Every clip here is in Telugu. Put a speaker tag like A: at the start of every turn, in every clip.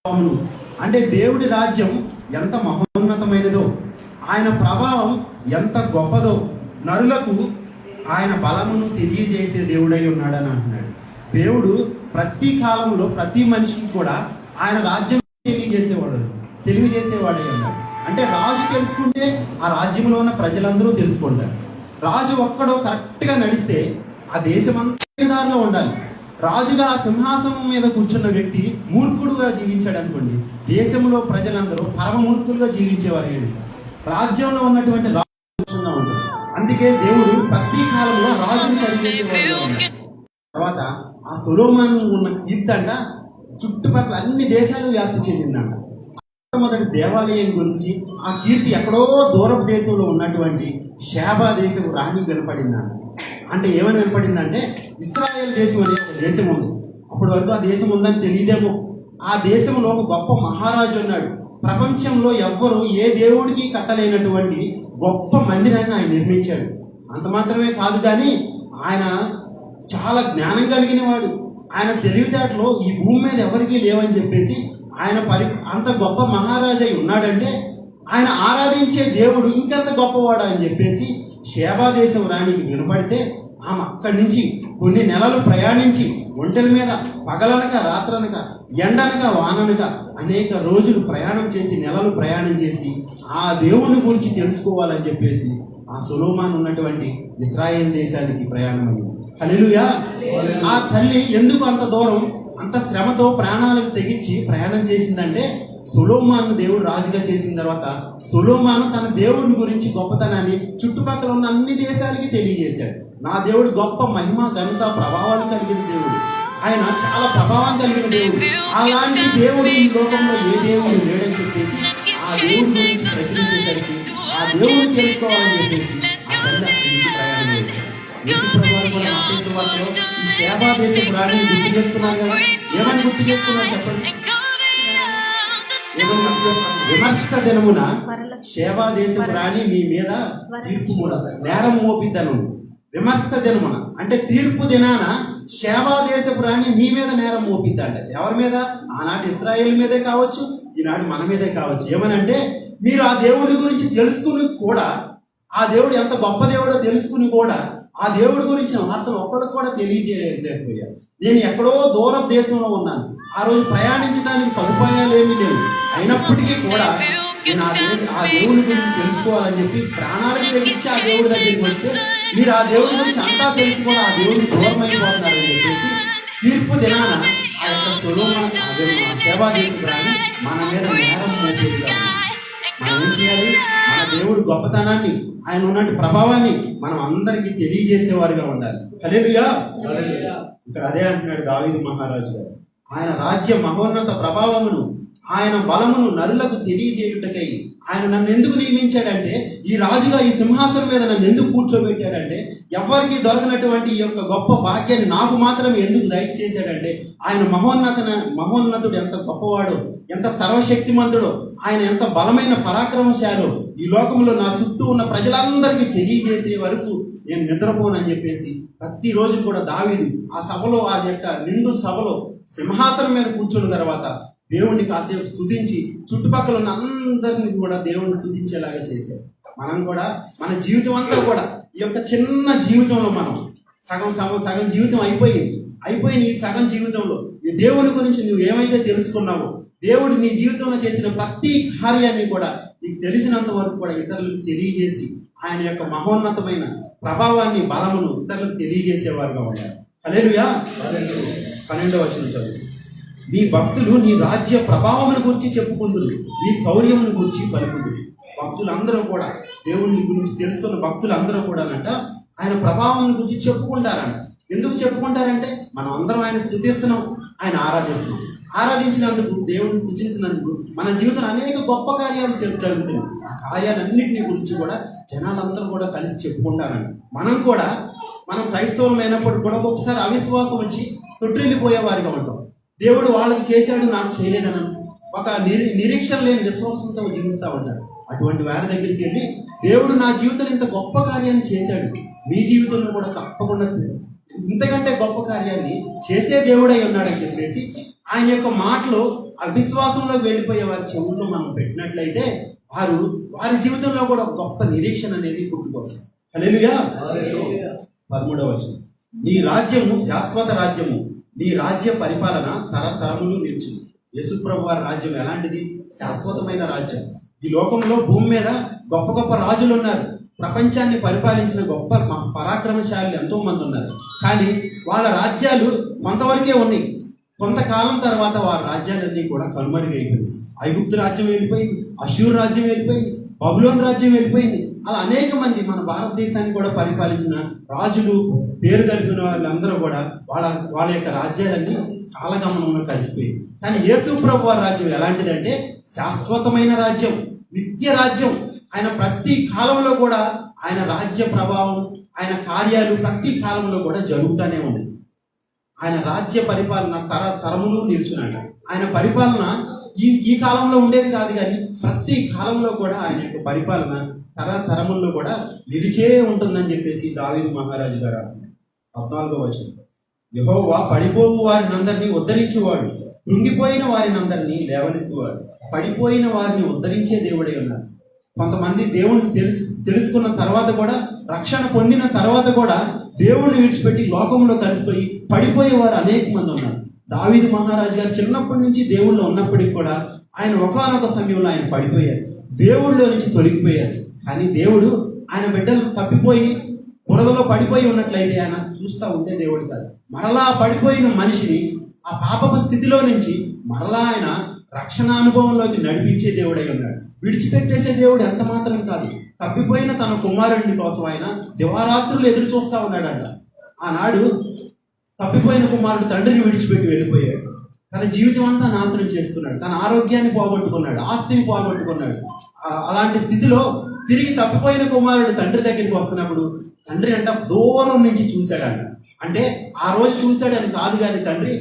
A: అవును, అంటే దేవుడి రాజ్యం ఎంత మహోన్నతమైనదో, ఆయన ప్రభావం ఎంత గొప్పదో నరులకు ఆయన బలమును తెలియజేసే దేవుడై ఉన్నాడని అంటున్నాడు. దేవుడు ప్రతి కాలంలో ప్రతి మనిషికి కూడా ఆయన రాజ్యం తెలియజేసేవాడై ఉన్నాడు. అంటే రాజు తెలుసుకుంటే ఆ రాజ్యంలో ఉన్న ప్రజలందరూ తెలుసుకుంటారు. రాజు ఒక్కడో కరెక్ట్గా నడిస్తే ఆ దేశం అంతా దారిలో ఉండాలి. రాజుగా ఆ సింహాసనం మీద కూర్చున్న వ్యక్తి మూర్ఖుడుగా జీవించాడు అనుకోండి, దేశంలో ప్రజలందరూ పరమ మూర్ఖులుగా జీవించేవారు. రాజ్యంలో ఉన్నటువంటి రాజు ఉంటాడు. అందుకే దేవుడు ప్రతి కాలంలో రాజుని సరిచేసేవాడు. తర్వాత ఆ సొలొమోను ఉన్న కీర్తి అంట చుట్టుపక్కల అన్ని దేశాలు వ్యాప్తి చెందిందంట. మొదటి దేవాలయం గురించి ఆ కీర్తి ఎక్కడో దూరపు దేశంలో ఉన్నటువంటి షేబా దేశం రాణి వినపడిందంట. అంటే ఏమని వినపడిందంటే, ఇస్రాయేల్ దేశం అనే ఒక దేశం ఉంది. అప్పటి వరకు ఆ దేశం ఉందని తెలియదేమో. ఆ దేశంలో ఒక గొప్ప మహారాజు ఉన్నాడు. ప్రపంచంలో ఎవ్వరూ ఏ దేవుడికి కట్టలేనటువంటి గొప్ప మందిరాన్ని ఆయన నిర్మించాడు. అంత మాత్రమే కాదు, కానీ ఆయన చాలా జ్ఞానం కలిగిన వాడు. ఆయన తెలివితేటలో ఈ భూమి మీద ఎవరికీ లేవని చెప్పేసి ఆయన అంత గొప్ప మహారాజు ఉన్నాడంటే ఆయన ఆరాధించే దేవుడు ఇంకెంత గొప్పవాడు అని చెప్పేసి షేబా దేశం రాణికి వినపడితే ఆమె అక్కడి నుంచి కొన్ని నెలలు ప్రయాణించి ఒంటెల మీద పగలనక రాత్రనక ఎండనక వాననక అనేక రోజులు ప్రయాణం చేసి నెలలు ప్రయాణం చేసి ఆ దేవుని గురించి తెలుసుకోవాలని చెప్పేసి ఆ సొలొమోను ఉన్నటువంటి ఇశ్రాయేల్ దేశానికి ప్రయాణం అయింది. హల్లెలూయా. ఆ తల్లి ఎందుకు అంత దూరం అంత శ్రమతో ప్రాణాలకు తెగించి ప్రయాణం చేసిందంటే, సొలొమోను దేవుడు రాజుగా చేసిన తర్వాత సొలొమోను తన దేవుడి గురించి గొప్పతనాన్ని చుట్టుపక్కల ఉన్న అన్ని దేశాలకి తెలియజేశాడు. నా దేవుడు గొప్ప మహిమ ఘనత ప్రభావాలు కలిగిన దేవుడు, ఆయన చాలా ప్రభావం కలిగిన దేవుడు. అలాంటి దేవుడు ఈ లోకంలో ఏ దేవుడు లేడని చెప్పేసి ఆ దేవుడి గురించి ప్రశ్నించేసరికి ఆ దేవుడు తెలుసుకోవాలని చెప్పేసి ఆ తల్లి అక్కడి నుంచి ప్రయాణం చేశాడు. ఈ షేబా దేశం రాణిని గుర్తు చేస్తున్నారు కదా, ఏమని గుర్తు చేస్తున్నారు చెప్పండి? విమర్శ దినమున షేబా దేశం రాణి మీ మీద తీర్పు నేరం మోపిద్దను. విమర్శ దినమున అంటే తీర్పు దినాన షేబా దేశపు రాణి మీ మీద నేరం మోపిద్దంట. ఎవరి మీద? ఆనాటి ఇశ్రాయేల్ మీదే కావచ్చు, ఈనాడు మన మీదే కావచ్చు. ఏమనంటే, మీరు ఆ దేవుడి గురించి తెలుసుకుని కూడా, ఆ దేవుడు ఎంత గొప్ప దేవుడో తెలుసుకుని కూడా ఆ దేవుడి గురించి మాత్రం ఒక్కడికి కూడా తెలియజేయలేకపోయారు. నేను ఎక్కడో దూర దేశంలో ఉన్నాను, ఆ రోజు ప్రయాణించడానికి సదుపాయాలు ఏమీ లేవు. అయినప్పటికీ కూడా నేను ఆ దేవుడి గురించి తెలుసుకోవాలని చెప్పి ప్రాణాలకు తెగించి ఆ దేవుడి దగ్గరికి వస్తే, మీరు ఆ దేవుడి గురించి అంతా తెలిసి కూడా ఆ దేవుడిని దూరమైపోతున్నారని చెప్పేసి తీర్పు దినాన ఆ యొక్క సొలొమోను షేబా దేశం రాణి మన మీద నేరం మోపేస్తారు. మనం ఏం చేయాలి? మన దేవుడి గొప్పతనాన్ని, ఆయన ఉన్నట్టు ప్రభావాన్ని మనం అందరికీ తెలియజేసేవారుగా ఉండాలి. హల్లెలూయా. ఇక్కడ అదే అంటున్నాడు దావీదు మహారాజు గారు, ఆయన రాజ్య మహోన్నత ప్రభావమును ఆయన బలమును నరులకు తెలియజేయుటకై ఆయన నన్ను ఎందుకు నియమించాడంటే, ఈ రాజుగా ఈ సింహాసనం మీద నన్ను ఎందుకు కూర్చోబెట్టాడంటే, ఎవరికి దొరకనటువంటి ఈ యొక్క గొప్ప భాగ్యాన్ని నాకు మాత్రం ఎందుకు దయచేశాడంటే, ఆయన మహోన్నతుడు ఎంత గొప్పవాడో, ఎంత సర్వశక్తిమంతుడో, ఆయన ఎంత బలమైన పరాక్రమశాలో ఈ లోకంలో నా చుట్టూ ఉన్న ప్రజలందరికీ తెలియజేసే వరకు నేను నిద్రపోనని చెప్పేసి ప్రతిరోజు కూడా దావీదు ఆ సభలో, ఆ యొక్క నిండు సభలో సింహాసనం మీద కూర్చున్న తర్వాత దేవుణ్ణి కాసేపు స్తుతించి చుట్టుపక్కల ఉన్న అందరినీ కూడా దేవుణ్ణి స్తుతించేలాగా చేశారు. మనం కూడా మన జీవితం అంతా కూడా ఈ యొక్క చిన్న జీవితంలో మనం సగం జీవితం అయిపోయిన ఈ సగం జీవితంలో ఈ దేవుని గురించి నువ్వు ఏమైతే తెలుసుకున్నావో, దేవుడు నీ జీవితంలో చేసిన ప్రతి కార్యాన్ని కూడా నీకు తెలిసినంత వరకు కూడా ఇతరులకు తెలియజేసి ఆయన యొక్క మహోన్నతమైన ప్రభావాన్ని, బలమును ఇతరులకు తెలియజేసేవారుగా ఉన్నారు. హల్లెలూయా. 12వ వచనం చదువు. నీ భక్తులు నీ రాజ్య ప్రభావమును గురించి చెప్పుకుందురు, నీ శౌర్యమును గురించి పలుకుదురు. భక్తులందరూ కూడా దేవుని గురించి తెలుసుకున్న భక్తులందరూ కూడా ఆయన ప్రభావం గురించి చెప్పుకుంటారంట. ఎందుకు చెప్పుకుంటారంటే, మనం అందరం ఆయన స్తుతిస్తున్నాం, ఆయన ఆరాధిస్తున్నాం. ఆరాధించినందుకు, దేవుడిని స్తుతించినందుకు మన జీవితంలో అనేక గొప్ప కార్యాలు జరుగుతున్నాయి. ఆ కార్యాలన్నింటినీ గురించి కూడా జనాలందరూ కూడా కలిసి చెప్పుకుంటారంట. మనం క్రైస్తవులమైనప్పుడు కూడా ఒకసారి అవిశ్వాసం వచ్చి తొట్టిల్లిపోయేవారిగా ఉంటాం. దేవుడు వాళ్ళకి చేశాడు, నాకు చేయలేదని ఒక నిరీక్షణ లేని విశ్వాసంతో జీవిస్తూ ఉంటారు. అటువంటి వారి దగ్గరికి వెళ్ళి, దేవుడు నా జీవితంలో ఇంత గొప్ప కార్యాన్ని చేశాడు, మీ జీవితంలో కూడా తప్పకుండా ఇంతకంటే గొప్ప కార్యాన్ని చేసే దేవుడై ఉన్నాడని చెప్పేసి ఆయన యొక్క మాటలో అవిశ్వాసంలో వెళ్ళిపోయే వారి చెవుల్లో మనం పెట్టినట్లయితే వారి జీవితంలో కూడా గొప్ప నిరీక్షణ అనేది పుట్టుకొస్తుంది. హల్లెలూయా. 13వ వచనం, నీ రాజ్యము శాశ్వత రాజ్యము, నీ రాజ్య పరిపాలన తరతరములు నిలుచును. యేసుప్రభు వారి రాజ్యం ఎలాంటిది? శాశ్వతమైన రాజ్యం. ఈ లోకంలో భూమి మీద గొప్ప గొప్ప రాజులు ఉన్నారు, ప్రపంచాన్ని పరిపాలించిన గొప్ప పరాక్రమశాలులు ఎంతో మంది ఉన్నారు. కానీ వాళ్ళ రాజ్యాలు కొంతవరకే ఉన్నాయి. కొంతకాలం తర్వాత వారి రాజ్యాలన్నీ కూడా కనుమరుగైపోయింది. ఐగుప్తు రాజ్యం వెళ్ళిపోయింది, అష్షూరు రాజ్యం వెళ్ళిపోయింది, బబులోను రాజ్యం వెళ్ళిపోయింది. అలా అనేక మంది మన భారతదేశాన్ని కూడా పరిపాలించిన రాజులు, పేరు కలిపిన వాళ్ళందరూ కూడా వాళ్ళ యొక్క రాజ్యాలన్నీ కాలగమనంలో కలిసిపోయింది. కానీ యేసు ప్రభు వారి రాజ్యం ఎలాంటిదంటే శాశ్వతమైన రాజ్యం, నిత్య రాజ్యం. ఆయన ప్రతి కాలంలో కూడా ఆయన రాజ్య ప్రభావం, ఆయన కార్యాలు ప్రతి కాలంలో కూడా జరుగుతూనే ఉంది. ఆయన రాజ్య పరిపాలన తరములు నిల్చున్నాడు. ఆయన పరిపాలన ఈ కాలంలో ఉండేది కాదు, కానీ ప్రతి కాలంలో కూడా ఆయన యొక్క పరిపాలన తరముల్లో కూడా నిలిచే ఉంటుందని చెప్పేసి దావీదు మహారాజు గారు అంటున్నారు. 14వ వచనం, యెహోవా పడిపోవు వారినందరినీ ఉద్ధరించువాడు, కృంగిపోయిన వారినందరినీ లేవనెత్తువాడు. పడిపోయిన వారిని ఉద్ధరించే దేవుడై ఉన్నాడు. కొంతమంది దేవుణ్ణి తెలుసుకున్న తర్వాత కూడా, రక్షణ పొందిన తర్వాత కూడా దేవుణ్ణి విడిచిపెట్టి లోకంలో కలిసిపోయి పడిపోయేవారు అనేక మంది ఉన్నారు. దావీదు మహారాజు గారు చిన్నప్పటి నుంచి దేవుళ్ళు ఉన్నప్పటికీ కూడా ఆయన ఒకానొక సమయంలో ఆయన పడిపోయారు, దేవుళ్ళలో నుంచి తొలగిపోయారు. కానీ దేవుడు ఆయన బిడ్డలు తప్పిపోయి బురదలో పడిపోయి ఉన్నట్లయితే ఆయన చూస్తూ ఉండే దేవుడు కాదు. మరలా పడిపోయిన మనిషిని ఆ పాపపు స్థితిలో నుంచి మరలా ఆయన రక్షణ అనుభవంలోకి నడిపించే దేవుడై ఉన్నాడు. విడిచిపెట్టేసే దేవుడు ఎంత మాత్రం కాదు. తప్పిపోయిన తన కుమారుడిని కోసం ఆయన దివారాత్రులు ఎదురు చూస్తూ ఉన్నాడంట. ఆనాడు తప్పిపోయిన కుమారుడు తండ్రిని విడిచిపెట్టి వెళ్ళిపోయాడు. తన జీవితం అంతా నాశనం చేసుకున్నాడు, తన ఆరోగ్యాన్ని పోగొట్టుకున్నాడు, ఆస్తిని పోగొట్టుకున్నాడు. అలాంటి స్థితిలో తిరిగి తప్పిపోయిన కుమారుడు తండ్రి దగ్గరికి వస్తున్నప్పుడు తండ్రి అంట దూరం నుంచి చూశాడంట. అంటే ఆ రోజు చూశాడని కాదు, కానీ తండ్రి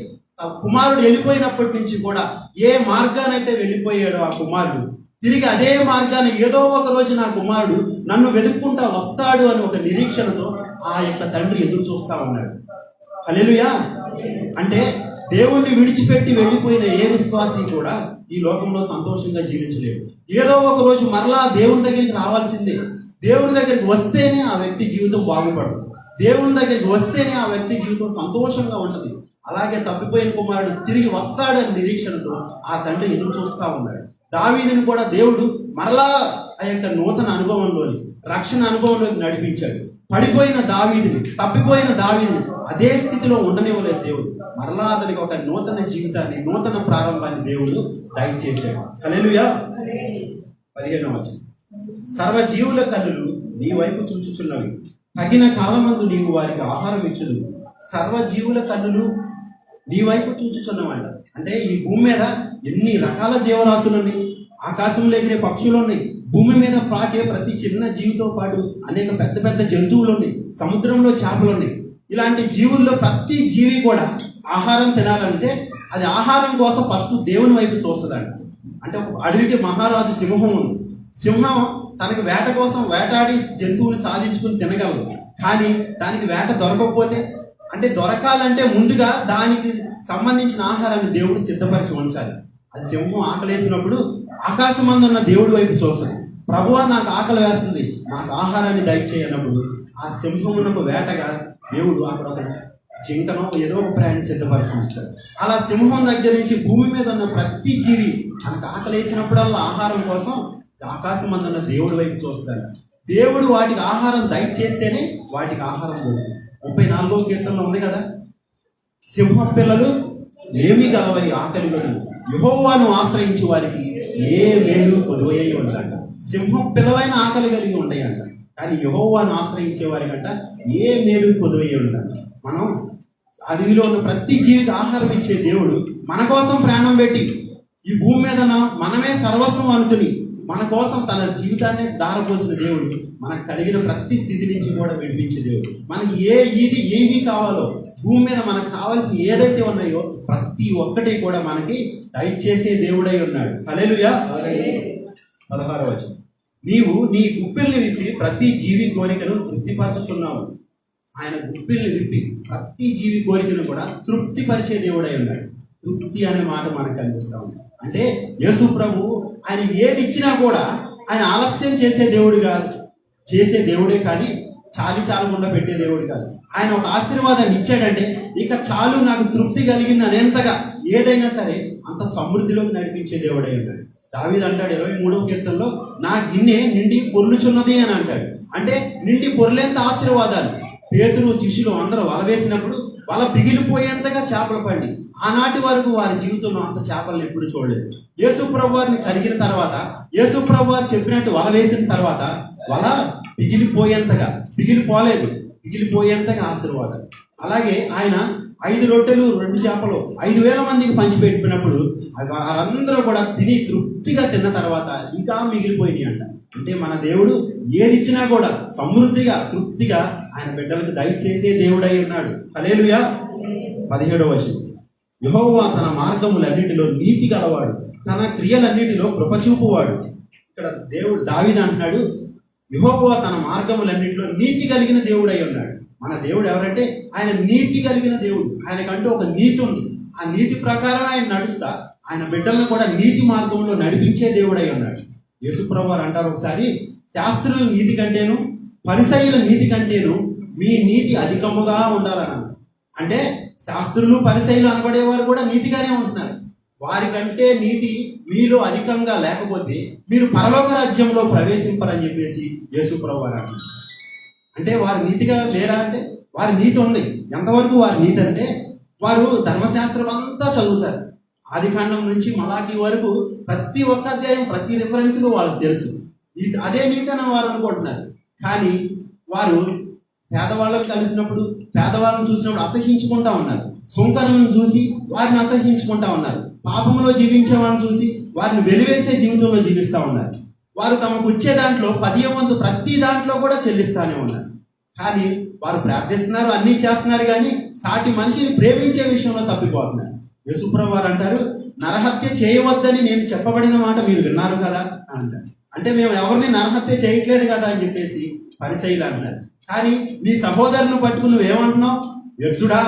A: కుమారుడు వెళ్ళిపోయినప్పటి నుంచి కూడా ఏ మార్గానైతే వెళ్ళిపోయాడో ఆ కుమారుడు తిరిగి అదే మార్గాన్ని ఏదో ఒక రోజు నా కుమారుడు నన్ను వెతుక్కుంటా వస్తాడు అని ఒక నిరీక్షణతో ఆ యొక్క తండ్రి ఎదురు చూస్తా ఉన్నాడు. హల్లెలూయా. అంటే దేవుణ్ణి విడిచిపెట్టి వెళ్ళిపోయిన ఏ విశ్వాసి కూడా ఈ లోకంలో సంతోషంగా జీవించలేడు. ఏదో ఒక రోజు మరలా దేవుని దగ్గరికి రావాల్సిందే. దేవుని దగ్గరికి వస్తేనే ఆ వ్యక్తి జీవితం బాగుపడదు. దేవుని దగ్గరికి వస్తేనే ఆ వ్యక్తి జీవితం సంతోషంగా ఉంటుంది. అలాగే తప్పిపోయిన కుమారుడు తిరిగి వస్తాడని నిరీక్షణతో ఆ తండ్రి ఎదురు చూస్తా ఉన్నాడు. దావీదుని కూడా దేవుడు మరలా ఆ యొక్క నూతన అనుభవంలోని, రక్షణ అనుభవంలోకి నడిపించాడు. పడిపోయిన దావీదుని, తప్పిపోయిన దావీదుని అదే స్థితిలో ఉండనివ్వలేదు దేవుడు. మరలా అతనికి ఒక నూతన జీవితాన్ని, నూతన ప్రారంభాన్ని దేవుడు దయచేశాడు. హల్లెలూయా. 15వ వచనం, సర్వజీవుల కన్నులు నీ వైపు చూచుచున్నవి, తగిన కాలమందు నీవు వారికి ఆహారం ఇచ్చుదు. సర్వజీవుల కన్నులు నీ వైపు చూచుచున్నవాడు అంటే ఈ భూమి మీద ఎన్ని రకాల జీవరాశులు ఉన్నాయి. ఆకాశంలో ఎగిరే పక్షులు ఉన్నాయి, భూమి మీద పాకే ప్రతి చిన్న జీవితో పాటు అనేక పెద్ద పెద్ద జంతువులు ఉన్నాయి, సముద్రంలో చేపలు ఉన్నాయి. ఇలాంటి జీవుల్లో ప్రతి జీవి కూడా ఆహారం తినాలంటే అది ఆహారం కోసం ఫస్ట్ దేవుని వైపు చూస్తుందంట. అంటే ఒక అడవికి మహారాజు సింహం ఉంది. సింహం తనకి వేట కోసం వేటాడి జంతువుని సాధించుకుని తినగలదు. కానీ దానికి వేట దొరకకపోతే, అంటే దొరకాలంటే ముందుగా దానికి సంబంధించిన ఆహారాన్ని దేవుడు సిద్ధపరిచి ఉంచాలి. అది సింహం ఆకలేసినప్పుడు ఆకాశమందు ఉన్న దేవుడి వైపు చూస్తుంది. ప్రభువా నాకు ఆకలి వేస్తుంది, నాకు ఆహారాన్ని దయచేయనప్పుడు ఆ సింహమునకు వేటగా దేవుడు అక్కడ ఒక జింకనో ఏదో ఒక ప్రాణి సిద్ధపరిచి ఉంచుతాడు. అలా సింహం దగ్గర నుంచి భూమి మీద ఉన్న ప్రతి జీవి మనకు ఆకలేసినప్పుడల్లా ఆహారం కోసం ఆకాశమందు ఉన్న దేవుడి వైపు చూస్తాడు. దేవుడు వాటికి ఆహారం దయచేస్తేనే వాటికి ఆహారం దొరుకుతుంది. 34వ కీర్తనలో ఉంది కదా, సింహం పిల్లలు ఏమి గలవై ఆకలి గడువు, యెహోవాను ఆశ్రయించు వారికి ఏ మేలు కొదువయ్యి ఉందంట. సింహం పిల్లలైన ఆకలి కలిగి ఉంటాయంట, కానీ యెహోవాను ఆశ్రయించే వారికంట ఏ మేలు కొదువయ్యి ఉందంట. మనం అడవిలో ఉన్న ప్రతి జీవికి ఆహారం ఇచ్చే దేవుడు మన కోసం ప్రాణం పెట్టి ఈ భూమి మీద మనమే సర్వస్వం అనుకుని మన కోసం తన జీవితాన్ని దారపోసిన దేవుడు మనకు కలిగిన ప్రతి స్థితి నుంచి కూడా విడిపించే దేవుడు. మనకి ఏవి కావాలో భూమి మీద మనకు కావాల్సిన ఏదైతే ఉన్నాయో ప్రతి ఒక్కటి కూడా మనకి దయచేసే దేవుడై ఉన్నాడు. హల్లెలూయా. 16వ వచనం, నీవు నీ గుప్పిల్ని విప్పి ప్రతి జీవి కోరికను తృప్తిపరచుచున్నావు. ఆయన గుప్పిల్ని విప్పి ప్రతి జీవి కోరికను కూడా తృప్తిపరిచే దేవుడై ఉన్నాడు. తృప్తి అనే మాట మనకు కనిపిస్తా ఉంది. అంటే యేసు ప్రభు ఆయన ఏది ఇచ్చినా కూడా ఆయన ఆలస్యం చేసే దేవుడే కానీ చాలకుండా పెట్టే దేవుడు కాదు. ఆయన ఒక ఆశీర్వాదాన్ని ఇచ్చాడంటే ఇక చాలు, నాకు తృప్తి కలిగింది అనేంతగా ఏదైనా సరే అంత సమృద్ధిలోకి నడిపించే దేవుడే ఉన్నాడు. దావీదు అంటాడు 23వ కీర్తనలో, నా గిన్నె నిండి పొర్లుచున్నది అని అంటాడు. అంటే నిండి పొర్లేంత ఆశీర్వాదాలు. పేతురు శిష్యులు అందరూ వల వేసినప్పుడు వల పిగిలిపోయేంతగా చేపలు పండి ఆనాటి వరకు వారి జీవితంలో అంత చేపలను ఎప్పుడు చూడలేదు. యేసు ప్రభు వారిని కలిగిన తర్వాత, యేసు ప్రభు వారు చెప్పినట్టు వల వేసిన తర్వాత వల పిగిలిపోయేంతగా ఆశీర్వాదాలు. అలాగే ఆయన 5 రొట్టెలు 2 చేపలు 5,000 మందికి పంచిపెట్టినప్పుడు వారందరూ కూడా తిని తృప్తిగా తిన్న తర్వాత ఇంకా మిగిలిపోయినాయి అంట. అంటే మన దేవుడు ఏది ఇచ్చినా కూడా సమృద్ధిగా తృప్తిగా ఆయన బిడ్డలకు దయచేసే దేవుడై ఉన్నాడు. హల్లెలూయా. 17వ వచనం, యెహోవా తన మార్గములన్నిటిలో నీతి గలవాడు, తన క్రియలన్నిటిలో కృపచూపువాడు. ఇక్కడ దేవుడు దావీదు అంటున్నాడు, యెహోవా తన మార్గములన్నిటిలో నీతి కలిగిన దేవుడై ఉన్నాడు. మన దేవుడు ఎవరంటే ఆయన నీతి కలిగిన దేవుడు. ఆయనకంటూ ఒక నీతి ఉంది. ఆ నీతి ప్రకారం ఆయన నడుస్తా ఆయన బిడ్డలను కూడా నీతి మార్గంలో నడిపించే దేవుడై ఉన్నాడు. యేసుప్రభు వారు అంటారు ఒకసారి, శాస్త్రుల నీతి కంటేను పరిసయ్యుల నీతి కంటేను మీ నీతి అధికముగా ఉండాలన్నారు. అంటే శాస్త్రులు పరిసయ్యులు అనబడేవారు కూడా నీతిగానే ఉంటున్నారు. వారికంటే నీతి మీలో అధికంగా లేకపోతే మీరు పరలోక రాజ్యంలో ప్రవేశింపరని చెప్పేసి యేసుప్రభు వారు అంటారు. అంటే వారు నీతిగా లేరా అంటే వారి నీతి ఉంది. ఎంతవరకు వారి నీతి అంటే వారు ధర్మశాస్త్రం అంతా చదువుతారు. ఆదికాండం నుంచి మలాకి వరకు ప్రతి ఒక్క అధ్యాయం, ప్రతి రిఫరెన్స్లో వాళ్ళకి తెలుసు. అదే నీతి అని వారు అనుకుంటున్నారు. కానీ వారు పేదవాళ్ళని కలిసినప్పుడు, పేదవాళ్ళని చూసినప్పుడు అసహించుకుంటా ఉన్నారు. సుంకరులను చూసి వారిని అసహించుకుంటా ఉన్నారు. పాపంలో జీవించే వాళ్ళని చూసి వారిని వెలివేసే జీవితంలో జీవిస్తూ ఉన్నారు. వారు తమకు వచ్చే దాంట్లో 10వ వంతు ప్రతి దాంట్లో కూడా చెల్లిస్తానే ఉన్నారు. కానీ వారు ప్రార్థిస్తున్నారు, అన్నీ చేస్తున్నారు, కానీ సాటి మనిషిని ప్రేమించే విషయంలో తప్పిపోతున్నారు. యేసుప్రభు వారు అంటారు, నరహత్య చేయవద్దని నేను చెప్పబడిన మాట మీరు విన్నారు కదా అంటారు. అంటే మేము ఎవరిని నరహత్య చేయట్లేదు కదా అని చెప్పేసి పరిసయ్యులు అంటారు. కానీ నీ సహోదరుని పట్టుకుని నువ్వేమంటున్నావు, వ్యర్థుడా,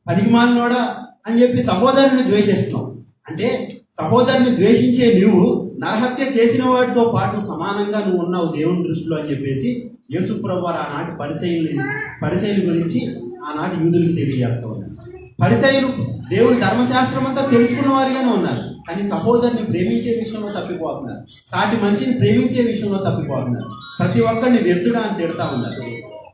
A: పనికిమాలినోడా అని చెప్పి సహోదరుని ద్వేషిస్తున్నావు. అంటే సహోదరుని ద్వేషించే నువ్వు నరహత్య చేసిన వాడితో పాటు సమానంగా నువ్వు ఉన్నావు దేవుని దృష్టిలో అని చెప్పేసి యేసుప్రభు వారు ఆనాటి పరిసయ్యుల గురించి ఆనాటి యూదులకు తెలియజేస్తూ ఉన్నారు. పరిసయ్యులు దేవుని ధర్మశాస్త్రం అంతా తెలుసుకున్న వారిగానే ఉన్నారు, కానీ సహోదరుని ప్రేమించే విషయంలో తప్పిపోతున్నారు. సాటి మనిషిని ప్రేమించే విషయంలో తప్పిపోతున్నారు. ప్రతి ఒక్కరిని వ్యర్థుడా అని తిడతా ఉన్నారు.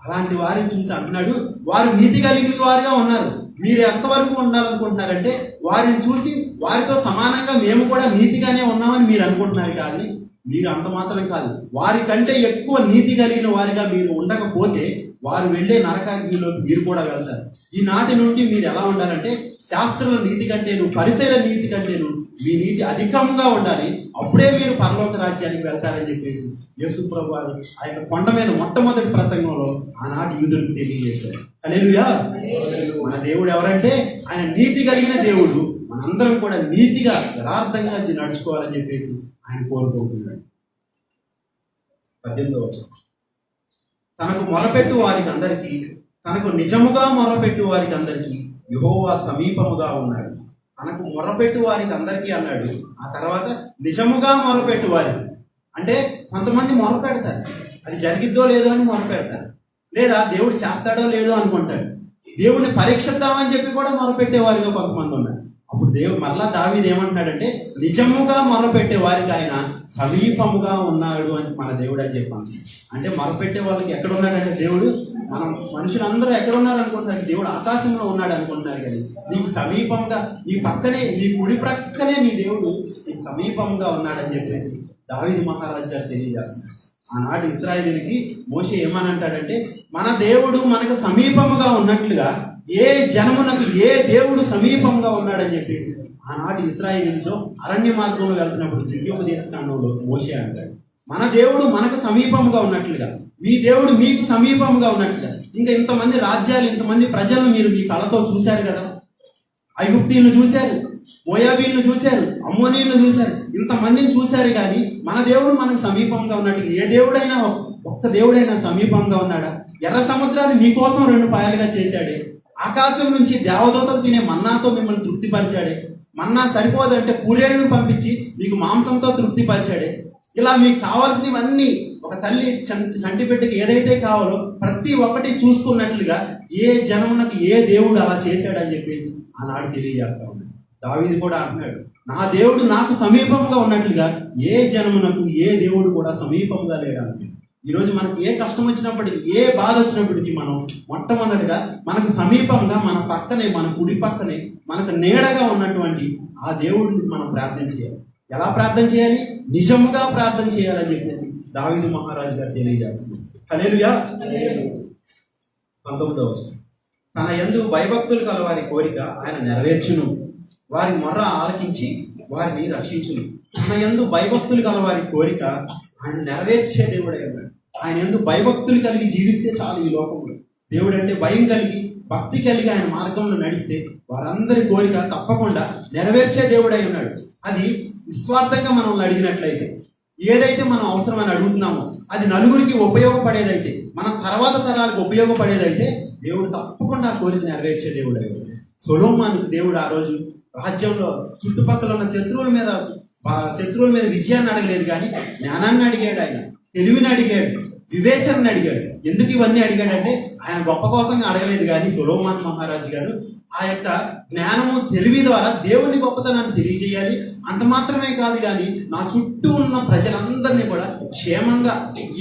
A: అలాంటి వారిని చూసి అంటున్నాడు, వారు నీతి కలిగిన వారుగా ఉన్నారు. మీరు ఎంతవరకు ఉండాలనుకుంటున్నారంటే వారిని చూసి వారితో సమానంగా మేము కూడా నీతిగానే ఉన్నామని మీరు అనుకుంటున్నారు. కానీ మీరు అంత మాత్రం కాదు, వారికంటే ఎక్కువ నీతి కలిగిన వారిగా మీరు ఉండకపోతే వారు వెళ్ళే నరకాగ్నిలోకి మీరు కూడా వెళ్తారు. ఈనాటి నుండి మీరు ఎలా ఉండాలంటే శాస్త్రుల నీతి కంటేను పరిసయ్యుల నీతి కంటేను మీ నీతి అధికంగా ఉండాలి. అప్పుడే మీరు పరలోక రాజ్యానికి వెళ్తారని చెప్పేసి యేసుప్రభు వారు ఆ యొక్క కొండ మీద మొట్టమొదటి ప్రసంగంలో ఆనాటి యూదులకు తెలియజేశారు. హల్లెలూయా. మన దేవుడు ఎవరంటే ఆయన నీతి కలిగిన దేవుడు. మనందరం కూడా నీతిగా యథార్థంగా నడుచుకోవాలని చెప్పేసి ఆయన కోరుకుంటున్నాడు. 18వ వచనం, తనకు మొరపెట్టు వారికి అందరికీ, తనకు నిజముగా మొరపెట్టు వారికి అందరికీ యెహోవా సమీపముగా ఉన్నాడు. తనకు మొరపెట్టు వారికి అందరికీ అన్నాడు. ఆ తర్వాత నిజముగా మొరపెట్టు వారికి అంటే కొంతమంది మొరపెడతారు, అది జరిగిద్దో లేదో అని మొరపెడతారు, లేదా దేవుడు చేస్తాడో లేదో అనుకుంటాడు. దేవుడిని పరీక్షిద్దామని చెప్పి కూడా మొరపెట్టే వారిగా కొంతమంది ఉన్నారు. అప్పుడు మరలా దావీదు ఏమంటున్నాడంటే నిజముగా మొరపెట్టే వారికి ఆయన సమీపముగా ఉన్నాడు అని మన దేవుడు అని చెప్పాను. అంటే మొరపెట్టే వాళ్ళకి ఎక్కడ ఉన్నాడంటే దేవుడు, మనం మనుషులందరూ ఎక్కడ ఉన్నారు అనుకుంటున్నారు, దేవుడు ఆకాశంలో ఉన్నాడు అనుకుంటున్నారు. కానీ నీకు సమీపంగా, నీ పక్కనే, నీ కుడి ప్రక్కనే నీ దేవుడు నీకు సమీపంగా ఉన్నాడని చెప్పేసి దావీదు మహారాజు గారు తెలియజేస్తున్నారు. ఆనాడు ఇశ్రాయేలుకి మోషే ఏమని అంటాడంటే, మన దేవుడు మనకు సమీపముగా ఉన్నట్లుగా ఏ జనమునకు ఏ దేవుడు సమీపంగా ఉన్నాడని చెప్పేసి ఆనాటి ఇశ్రాయేలుతో అరణ్య మార్గంలో వెళ్తున్నప్పుడు ద్వితీయోపదేశకాండంలో మోషే అంటాడు, మన దేవుడు మనకు సమీపంగా ఉన్నట్లుగా మీ దేవుడు మీకు సమీపంగా ఉన్నట్లుగా. ఇంకా ఇంతమంది రాజ్యాలు, ఇంతమంది ప్రజలను మీరు మీ కళ్ళతో చూశారు కదా. ఐగుప్తీయులను చూశారు, మోయాబీలను చూశారు, అమ్మోనీయులను చూశారు, ఇంతమందిని చూశారు. కానీ మన దేవుడు మనకు సమీపంగా ఉన్నట్టు ఏ దేవుడైనా, ఒక్క దేవుడైనా సమీపంగా ఉన్నాడా? ఎర్ర సముద్రాన్ని మీకోసం 2 పాయలుగా చేశాడే, ఆకాశం నుంచి దేవదూతలు తినే మన్నాతో మిమ్మల్ని తృప్తిపరిచాడే, మన్నా సరిపోదంటే పూరేళ్ళను పంపించి మీకు మాంసంతో తృప్తి పరిచాడే. ఇలా మీకు కావాల్సినవన్నీ ఒక తల్లి చంటి బిడ్డకి ఏదైతే కావాలో ప్రతి ఒక్కటి చూసుకున్నట్లుగా ఏ జనమునకు ఏ దేవుడు అలా చేశాడని చెప్పేసి ఆనాడు తెలియజేస్తా ఉన్నాడు. దావీదు కూడా అంటున్నాడు, నా దేవుడు నాకు సమీపంగా ఉన్నట్లుగా ఏ జనమునకు ఏ దేవుడు కూడా సమీపంగా లేడానికి. ఈరోజు మనకు ఏ కష్టం వచ్చినప్పటికీ, ఏ బాధ వచ్చినప్పటికీ మనం మొట్టమొదటిగా మనకు సమీపంగా, మన పక్కనే, మన కుడి పక్కనే, మనకు నీడగా ఉన్నటువంటి ఆ దేవుడిని మనం ప్రార్థన చేయాలి. ఎలా ప్రార్థన చేయాలి? నిజముగా ప్రార్థన చేయాలని చెప్పేసి దావీదు మహారాజు గారు తెలియజేస్తున్నారు. హల్లెలూయా. 19వ వచనం, తన యందు భయభక్తులు కల వారి కోరిక ఆయన నెరవేర్చును, వారి మొర్ర ఆలకించి వారిని రక్షించును. తన యందు భయభక్తులు కల వారి కోరిక ఆయన నెరవేర్చే దేవుడే ఉన్నాడు. ఆయన యందు భయభక్తులు కలిగి జీవిస్తే చాలు ఈ లోకంలో. దేవుడు అంటే భయం కలిగి, భక్తి కలిగి ఆయన మార్గంలో నడిస్తే వారందరి కోరిక తప్పకుండా నెరవేర్చే దేవుడై ఉన్నాడు. అది నిస్వార్థంగా మనల్ని అడిగినట్లయితే, ఏదైతే మనం అవసరమని అడుగుతున్నామో అది నలుగురికి ఉపయోగపడేదైతే, మన తర్వాత తరాలకు ఉపయోగపడేదైతే దేవుడు తప్పకుండా ఆ కోరిక నెరవేర్చే దేవుడు అయ్యాడు. సొలొమోనుకు దేవుడు ఆ రోజు రాజ్యంలో చుట్టుపక్కల ఉన్న శత్రువుల మీద విజయాన్ని అడగలేదు, కానీ జ్ఞానాన్ని అడిగాడు, ఆయన తెలివిని అడిగాడు, వివేచనని అడిగాడు. ఎందుకు ఇవన్నీ అడిగాడంటే ఆయన గొప్ప కోసంగా అడగలేదు, కానీ సొలొమోను మహారాజు గారు ఆ యొక్క జ్ఞానము, తెలివి ద్వారా దేవుని గొప్పతనాన్ని తెలియజేయాలి. అంత మాత్రమే కాదు, కానీ నా చుట్టూ ఉన్న ప్రజలందరినీ కూడా క్షేమంగా,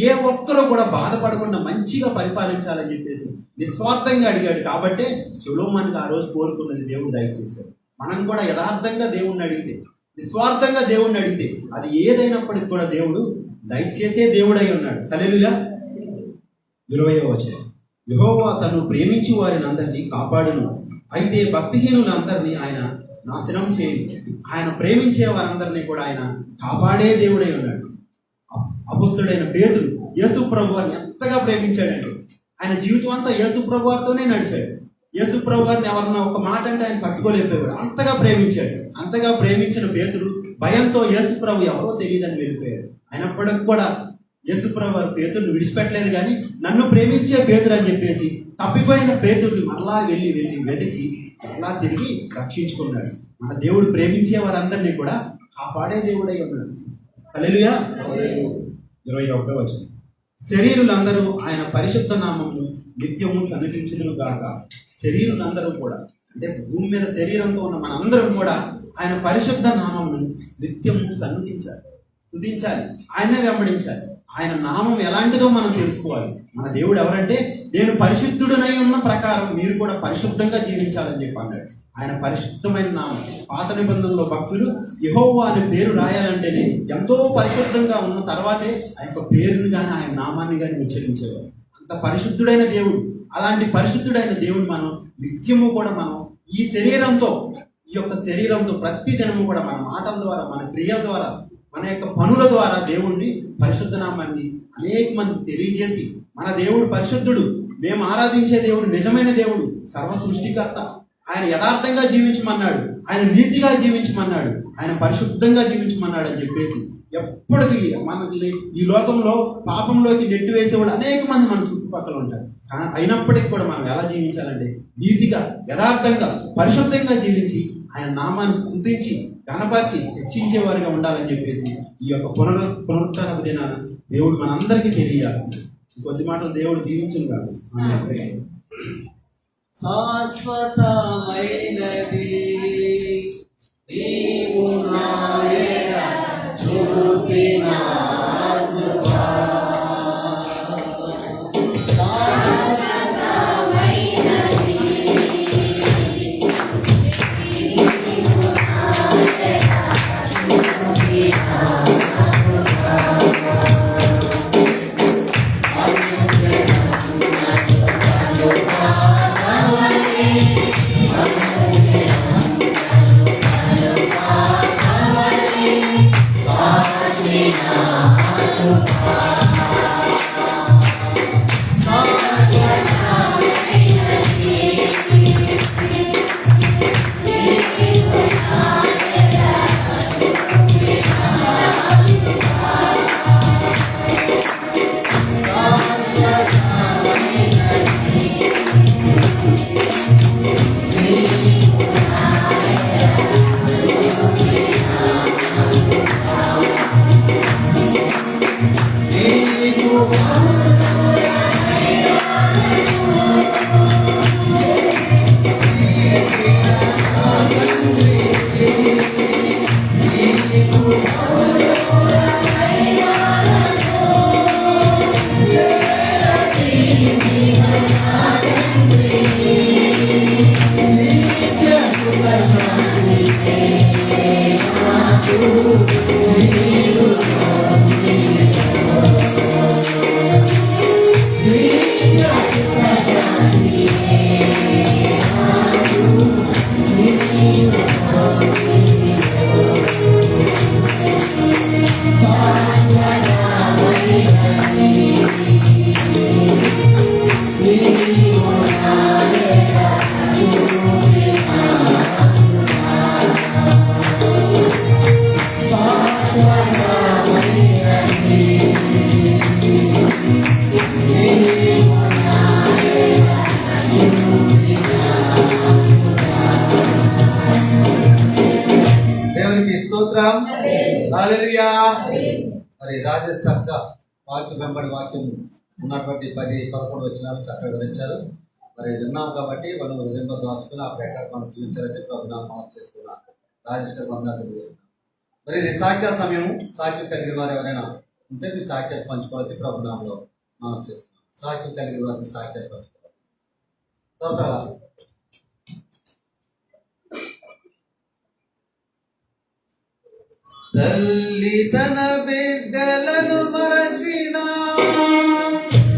A: ఏ ఒక్కరూ కూడా బాధపడకుండా మంచిగా పరిపాలించాలని చెప్పేసి నిస్వార్థంగా అడిగాడు. కాబట్టే సొలొమోనుకి ఆ రోజు కోరుకున్నది దేవుడు దయచేశాడు. మనం కూడా యథార్థంగా దేవుణ్ణి అడిగితే, నిస్వార్థంగా దేవుణ్ణి అడిగితే, అది ఏదైనప్పటికీ కూడా దేవుడు దయచేసే దేవుడై ఉన్నాడు. హల్లెలూయా. 20వ వచనం, యెహోవా తను ప్రేమించి వారిని అందరినీ కాపాడును, అయితే భక్తిహీనులందరినీ ఆయన నాశనం చేయు. ఆయన ప్రేమించే వారందరినీ కూడా ఆయన కాపాడే దేవుడై ఉన్నాడు. అపొస్తలుడైన పేతురు యేసు ప్రభు వారిని ఎంతగా ప్రేమించాడంటే ఆయన జీవితం అంతా యేసు ప్రభు వారితోనే నడిచాడు. యేసు ప్రభు వారిని ఎవరన్నా ఒక మాట అంటే ఆయన పట్టుకోలేకపోయాడు, అంతగా ప్రేమించాడు. అంతగా ప్రేమించిన పేతురు భయంతో యేసు ప్రభు ఎవరో తెలియదని వెళ్ళిపోయాడు. అయినప్పటికి కూడా యేసు ప్రభు వారు పేతురుని విడిచిపెట్టలేదు, కానీ నన్ను ప్రేమించే పేతురు అని చెప్పేసి తప్పిపోయిన పేతురుని మరలా వెళ్ళి వెతికి మరలా తిరిగి రక్షించుకున్నాడు. మన దేవుడు ప్రేమించే వారందరినీ కూడా కాపాడే దేవుడై ఉన్నాడు. హల్లెలూయా. 21వ వచనం, శరీరులందరూ ఆయన పరిశుద్ధ నామమును నిత్యము సన్నిధించుదురు గాక. శరీరులందరూ కూడా అంటే భూమి మీద శరీరంతో ఉన్న మనందరం కూడా ఆయన పరిశుద్ధ నామమును నిత్యము సన్నిధించాలి, స్తుతించాలి, ఆయనే వెంబడించాలి. ఆయన నామం ఎలాంటిదో మనం తెలుసుకోవాలి. మన దేవుడు ఎవరంటే, నేను పరిశుద్ధుడనై ఉన్న ప్రకారం మీరు కూడా పరిశుద్ధంగా జీవించాలని చెప్పి అన్నాడు. ఆయన పరిశుద్ధమైన నామం. పాత నిబంధనలో భక్తులు యెహోవా అనే పేరు రాయాలంటేనే ఎంతో పరిశుద్ధంగా ఉన్న తర్వాతే ఆ యొక్క పేరుని కానీ ఆయన నామాన్ని కానీ ఉచ్చరించేవారు. అంత పరిశుద్ధుడైన దేవుడు. అలాంటి పరిశుద్ధుడైన దేవుడు మనం నిత్యము కూడా మనం ఈ శరీరంతో, ఈ యొక్క శరీరంతో ప్రతి దినము కూడా మన మాటల ద్వారా, మన క్రియల ద్వారా, మన యొక్క పనుల ద్వారా దేవుడిని, పరిశుద్ధ నామాన్ని అనేక మందికి తెలియజేసి, మన దేవుడు పరిశుద్ధుడు, మేము ఆరాధించే దేవుడు నిజమైన దేవుడు, సర్వ సృష్టికర్త, ఆయన యథార్థంగా జీవించమన్నాడు, ఆయన నీతిగా జీవించమన్నాడు, ఆయన పరిశుద్ధంగా జీవించమన్నాడు అని చెప్పేసి ఎప్పటికీ మనకి ఈ లోకంలో పాపంలోకి నెట్టి వేసేవాడు అనేక మంది మన చుట్టుపక్కల ఉంటారు. అయినప్పటికీ కూడా మనం ఎలా జీవించాలంటే నీతిగా, యథార్థంగా, పరిశుద్ధంగా జీవించి ఆయన నామాన్ని స్తుతించి, కనపరిచి, హెచ్చించేవారిగా ఉండాలని చెప్పేసి ఈ యొక్క పునరుత్థాన దినాన దేవుడు మనందరికీ తెలియజేస్తుంది. కొద్ది మాటలు దేవుడు దీవించును కాదు.
B: శాశ్వతమైనది నీవు నాయన చూపిన కృప. దేవునికి స్తోత్రం. హల్లెలూయా. మరి రాజేష్ చక్క వాక్యం వెంబడి వాక్యం ఉన్నటువంటి 10-11 వచనాలు చక్కగా వివరించారు. మరి విన్నాం కాబట్టి మనం హృదయంలో దాచుకుని ఆ ప్రకారం మనం జీవించాలని ప్రభుత్వం మనం చేస్తున్నాం. రాజేష్ గారు వందనాలు తెలియజేస్తున్నాం. మరి ఇది సాక్ష్య సమయం. సాక్ష్యం కలిగిన వారు ఎవరైనా ఉంటే మీ సాక్ష్యాలు పంచుకోవాలని ప్రభుత్వంలో మనం చేస్తున్నాం. సాక్ష్యం కలిగిన వారికి సాక్ష్యాలు పంచుకోవాలి. తర్వాత తల్లి తన బిడ్డలను మరచిన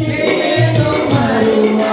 B: నేను మరువాలేనంటి.